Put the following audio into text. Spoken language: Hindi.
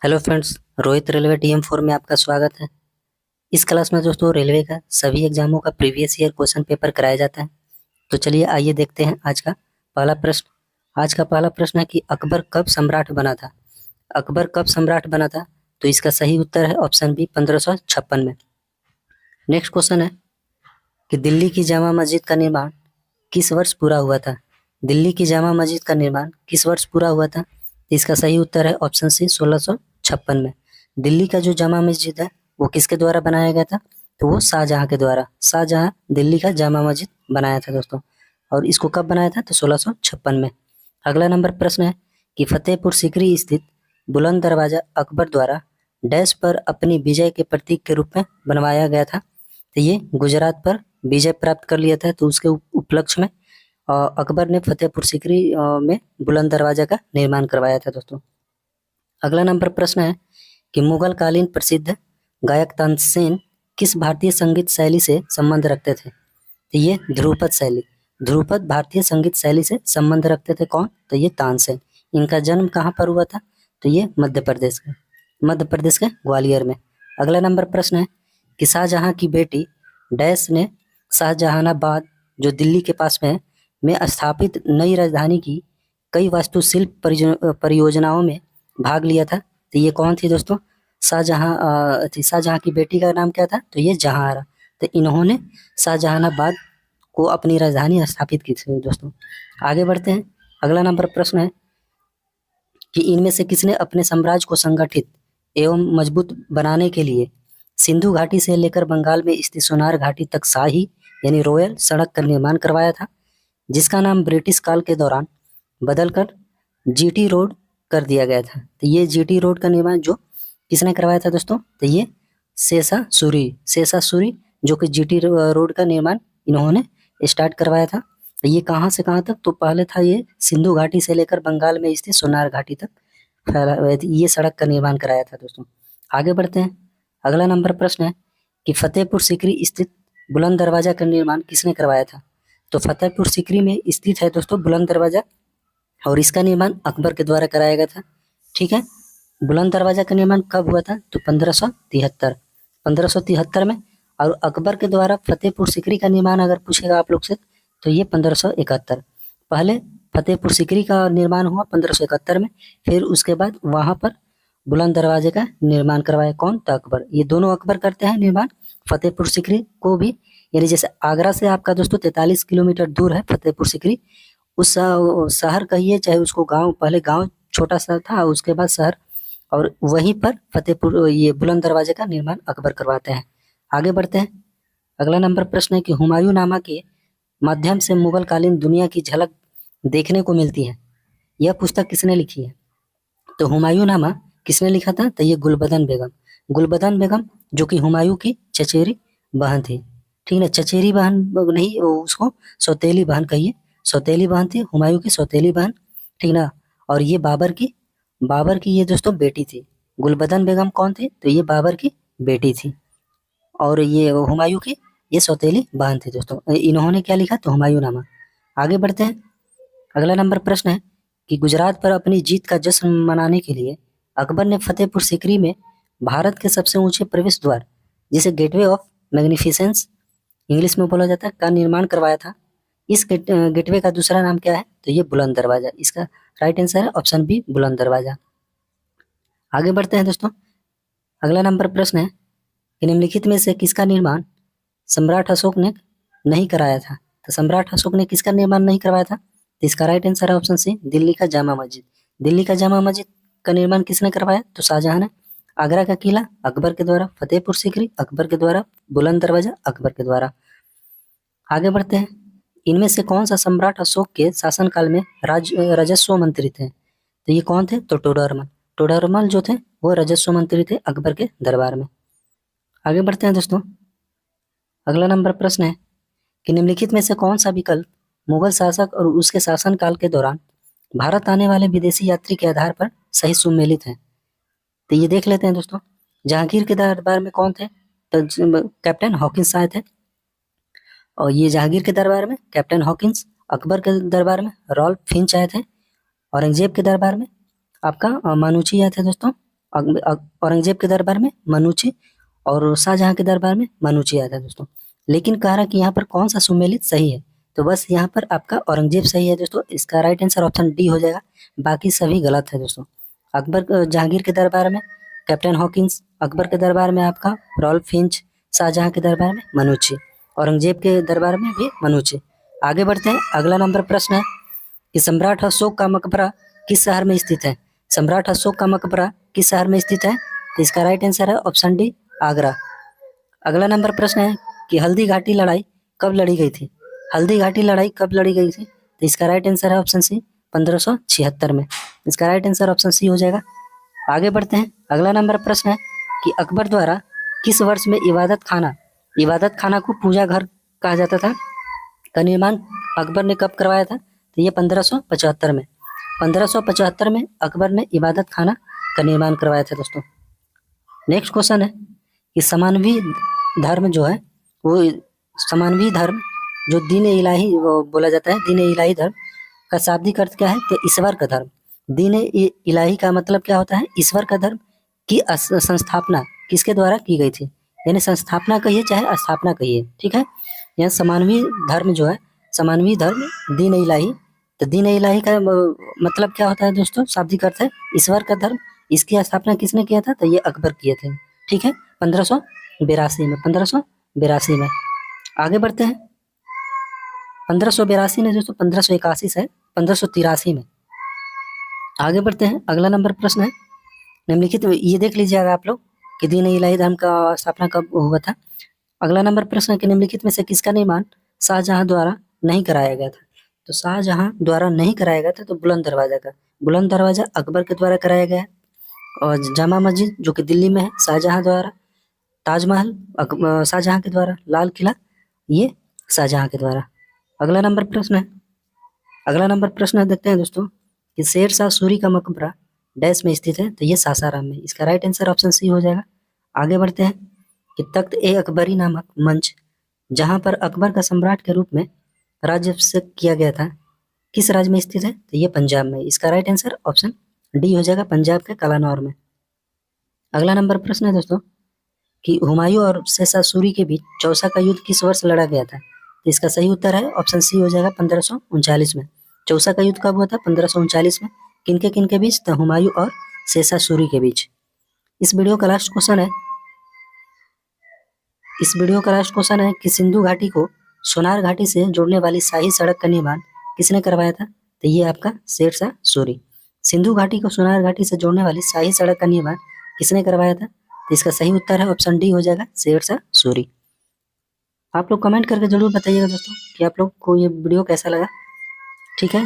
Hello friends, Rohit railway TM4 में आपका स्वागत है। इस क्लास में दोस्तों रेलवे का सभी एग्जामों का प्रीवियस ईयर क्वेश्चन पेपर कराया जाता है। तो चलिए आइए देखते हैं आज का पहला प्रश्न। आज का पहला प्रश्न है कि अकबर कब सम्राट बना था। अकबर कब सम्राट बना था? तो इसका सही उत्तर है ऑप्शन बी 1556 में। नेक्स्ट क्वेश्चन है कि दिल्ली की जामा मस्जिद का निर्माण किस वर्ष पूरा हुआ था। दिल्ली की जामा मस्जिद का निर्माण किस वर्ष पूरा हुआ था? इसका सही उत्तर है ऑप्शन सी 1656 में। दिल्ली का जो जामा मस्जिद है वो किसके द्वारा बनाया गया था? तो वो शाहजहां के द्वारा। शाहजहां दिल्ली का जामा मस्जिद बनाया था दोस्तों। और इसको कब बनाया था? तो 1656 में। अगला नंबर प्रश्न है कि फतेहपुर सीकरी स्थित बुलंद दरवाजा अकबर द्वारा डैश पर अपनी विजय के प्रतीक के रूप में बनवाया गया था। तो ये गुजरात पर विजय प्राप्त कर लिया था, तो उसके उपलक्ष्य में अकबर ने फतेहपुर सीकरी में बुलंद दरवाजा का निर्माण करवाया था दोस्तों। अगला नंबर प्रश्न है कि मुगल कालीन प्रसिद्ध गायक तानसेन किस भारतीय संगीत शैली से संबंध रखते थे? तो ये ध्रुपद शैली। ध्रुपद भारतीय संगीत शैली से संबंध रखते थे कौन? तो ये तानसेन। इनका जन्म कहाँ पर हुआ था? तो ये मध्य प्रदेश के ग्वालियर में। अगला नंबर प्रश्न है कि शाहजहां की बेटी डैश ने शाहजहानाबाद जो दिल्ली के पास में है में स्थापित नई राजधानी की कई वास्तुशिल्प परियोजनाओं में भाग लिया था। तो ये कौन थी दोस्तों? शाहजहां की बेटी का नाम क्या था? तो ये जहांआरा। तो इन्होंने शाहजहानाबाद को अपनी राजधानी स्थापित की थी दोस्तों। आगे बढ़ते हैं। अगला नंबर प्रश्न है कि इनमें से किसने अपने साम्राज्य को संगठित एवं मजबूत बनाने के लिए सिंधु घाटी से लेकर बंगाल में स्थित सोनार घाटी तक शाही यानी रॉयल सड़क का निर्माण करवाया था, जिसका नाम ब्रिटिश काल के दौरान बदलकर जीटी रोड कर दिया गया था। तो ये जीटी रोड का निर्माण जो किसने करवाया था दोस्तों? तो ये शेषा सूरी जो कि जीटी रोड का निर्माण इन्होंने स्टार्ट करवाया था। तो ये कहाँ से कहाँ तक? तो पहले था ये सिंधु घाटी से लेकर बंगाल में स्थित सोनार घाटी तक फैला ये सड़क का निर्माण कराया था दोस्तों। आगे बढ़ते हैं। अगला नंबर प्रश्न है कि फतेहपुर सीकरी स्थित बुलंद दरवाजा का निर्माण किसने करवाया था? तो फतेहपुर सीकरी में स्थित है दोस्तों बुलंद दरवाजा, और इसका निर्माण अकबर के द्वारा कराया गया था। ठीक है। बुलंद दरवाजा का निर्माण कब हुआ था? तो 1573 में। और अकबर के द्वारा फतेहपुर सीकरी का निर्माण अगर पूछेगा आप लोग से तो ये 1571। पहले फतेहपुर सीकरी का निर्माण हुआ 1571 में, फिर उसके बाद वहां पर बुलंद दरवाजे का निर्माण करवाया कौन? तो अकबर। ये दोनों अकबर करते हैं निर्माण। फतेहपुर सीकरी को भी, यानी जैसे आगरा से आपका दोस्तों 43 किलोमीटर दूर है फतेहपुर सीकरी, उस शहर कहिए चाहे उसको गांव, पहले गांव छोटा सा था उसके बाद शहर, और वहीं पर फतेहपुर ये बुलंद दरवाजे का निर्माण अकबर करवाते हैं। आगे बढ़ते हैं। अगला नंबर प्रश्न है कि हुमायूं नामा के माध्यम से मुगल कालीन दुनिया की झलक देखने को मिलती है, यह पुस्तक किसने लिखी है? तो हुमायूं नामा किसने लिखा था? तो ये गुलबदन बेगम जो कि हुमायूं की चचेरी बहन थी। ठीक है, चचेरी बहन नहीं, उसको सौतेली बहन कहिए। सौतेली बहन थी, हुमायूं की सौतेली बहन। ठीक ना। और ये बाबर की ये दोस्तों बेटी थी। गुलबदन बेगम कौन थी? तो ये बाबर की बेटी थी, और ये हुमायूं की ये सौतेली बहन थी दोस्तों। इन्होंने क्या लिखा? तो हुमायूं नामा। आगे बढ़ते हैं। अगला नंबर प्रश्न है कि गुजरात पर अपनी जीत का जश्न मनाने के लिए अकबर ने फतेहपुर सीकरी में भारत के सबसे ऊंचे प्रवेश द्वार, जिसे गेटवे ऑफ मैग्निफिसेंस इंग्लिश में बोला जाता है, का निर्माण करवाया था। इस गेटवे का दूसरा नाम क्या है? तो ये बुलंद दरवाजा। इसका राइट आंसर है ऑप्शन बी बुलंद दरवाजा। आगे बढ़ते हैं दोस्तों। अगला नंबर प्रश्न है कि निम्नलिखित में से किसका निर्माण सम्राट अशोक ने नहीं कराया था? तो सम्राट अशोक ने किसका निर्माण नहीं करवाया था? तो इसका राइट आंसर है ऑप्शन सी दिल्ली का जामा मस्जिद। दिल्ली का जामा मस्जिद का निर्माण किसने करवाया? तो शाहजहां ने। आगरा का किला अकबर के द्वारा। फतेहपुर सीकरी अकबर के द्वारा। बुलंद दरवाजा अकबर के द्वारा। आगे बढ़ते हैं। इनमें से कौन सा सम्राट अशोक के शासनकाल में राजस्व मंत्री थे? तो ये कौन थे? तो टोडरमल। टोडरमल जो थे वो राजस्व मंत्री थे अकबर के दरबार में। आगे बढ़ते हैं दोस्तों। अगला नंबर प्रश्न है कि निम्नलिखित में से कौन सा विकल्प मुगल शासक और उसके शासनकाल के दौरान भारत आने वाले विदेशी यात्री के आधार पर सही सुमेलित है? तो ये देख लेते हैं दोस्तों। जहांगीर के दरबार में कौन थे? तो कैप्टन हॉकिंस आए थे। और ये जहांगीर के दरबार में कैप्टन हॉकिंस। अकबर के दरबार में रॉल्फ फिंच आए थे। औरंगजेब के दरबार में आपका मानुची आए थे दोस्तों। औरंगजेब के दरबार में मनूची और शाहजहां के दरबार में मनूची आया था दोस्तों। लेकिन कह रहा कि यहाँ पर कौन सा सुमेलित सही है, तो बस यहाँ पर आपका औरंगजेब सही है दोस्तों। इसका राइट आंसर ऑप्शन डी हो जाएगा, बाकी सभी गलत है दोस्तों। जहांगीर के दरबार में कैप्टन हॉकिंस, अकबर के दरबार में आपका रॉल्फ फिंच, शाहजहां के दरबार में मनूची, औरंगजेब के दरबार में भी मनूची। आगे बढ़ते हैं, अगला नंबर प्रश्न है कि सम्राट अशोक का मकबरा किस शहर में स्थित है। सम्राट अशोक का मकबरा किस शहर में स्थित है, तो इसका राइट आंसर है ऑप्शन डी, आगरा। अगला नंबर प्रश्न है कि हल्दी घाटी लड़ाई कब लड़ी गई थी। हल्दी घाटी लड़ाई कब लड़ी गई थी, तो इसका राइट आंसर है ऑप्शन सी, 1576 में। इसका राइट आंसर ऑप्शन सी हो जाएगा। आगे बढ़ते हैं, अगला नंबर प्रश्न है कि अकबर द्वारा किस वर्ष में इबादत खाना को पूजा घर कहा जाता था का निर्माण अकबर ने कब करवाया था, तो ये 1575 में। 1575 में अकबर ने इबादत खाना का निर्माण करवाया था दोस्तों। नेक्स्ट क्वेश्चन है कि समानवी धर्म जो है वो समानवी धर्म जो दीन इलाही वो बोला जाता है, दीन इलाही धर्म का शाब्दिक अर्थ क्या है, तो ईश्वर का धर्म। दीन इलाही का मतलब क्या होता है, ईश्वर का धर्म की संस्थापना किसके द्वारा की गई थी, यानी संस्थापना कहिए चाहे स्थापना कहिए, ठीक है। यहाँ समानवी धर्म जो है, समानवी धर्म दीन इलाही, तो दीन इलाही का मतलब क्या होता है दोस्तों, शाब्दिक अर्थ है ईश्वर का धर्म। इसकी स्थापना किसने किया था, तो ये अकबर किए थे, ठीक है, 1582 में। आगे बढ़ते हैं, 1582 ने दोस्तों 1581 से 1583 में। आगे बढ़ते हैं, अगला नंबर प्रश्न है निम्नलिखित, ये देख लीजिएगा आप लोग कि दीन इलाही धर्म का स्थापना कब हुआ था। अगला नंबर प्रश्न है कि निम्नलिखित में से किसका निर्माण शाहजहां द्वारा नहीं कराया गया था। तो शाहजहां द्वारा नहीं कराया गया था तो बुलंद दरवाजा का, बुलंद दरवाजा अकबर के द्वारा कराया गया है। और जामा मस्जिद जो कि दिल्ली में है शाहजहां द्वारा, ताजमहल शाहजहां के द्वारा, लाल किला ये शाहजहां के द्वारा। अगला नंबर प्रश्न है, देखते हैं दोस्तों कि शेर शाह सूरी का मकबरा डैश में स्थित है, तो ये सासाराम में। इसका राइट आंसर ऑप्शन सी हो जाएगा। आगे बढ़ते हैं कि तख्त ए अकबरी नामक मंच जहां पर अकबर का सम्राट के रूप में राज्याभिषेक किया गया था किस राज्य में स्थित है, तो ये पंजाब में। इसका राइट आंसर ऑप्शन डी हो जाएगा, पंजाब के कलानौर में। अगला नंबर प्रश्न है दोस्तों कि हुमायूं और शेरशाह सूरी के बीच चौसा का युद्ध किस वर्ष लड़ा गया था, तो इसका सही उत्तर है ऑप्शन सी हो जाएगा, 1539 में। चौसा का युद्ध कब हुआ था, 1539 में। किनके बीच, तो हुमायूं और शेरशाह सूरी के बीच। इस वीडियो का लास्ट क्वेश्चन है कि सिंधु घाटी को सोनार घाटी से जोड़ने वाली शाही सड़क का निर्माण किसने करवाया था, तो ये आपका शेरशाह सूरी। सिंधु घाटी को सोनार घाटी से जोड़ने वाली शाही सड़क का निर्माण किसने करवाया था, तो इसका सही उत्तर है ऑप्शन डी हो जाएगा, शेरशाह सूरी। आप लोग कमेंट करके जरूर बताइएगा दोस्तों कि आप लोग को ये वीडियो कैसा लगा, ठीक है।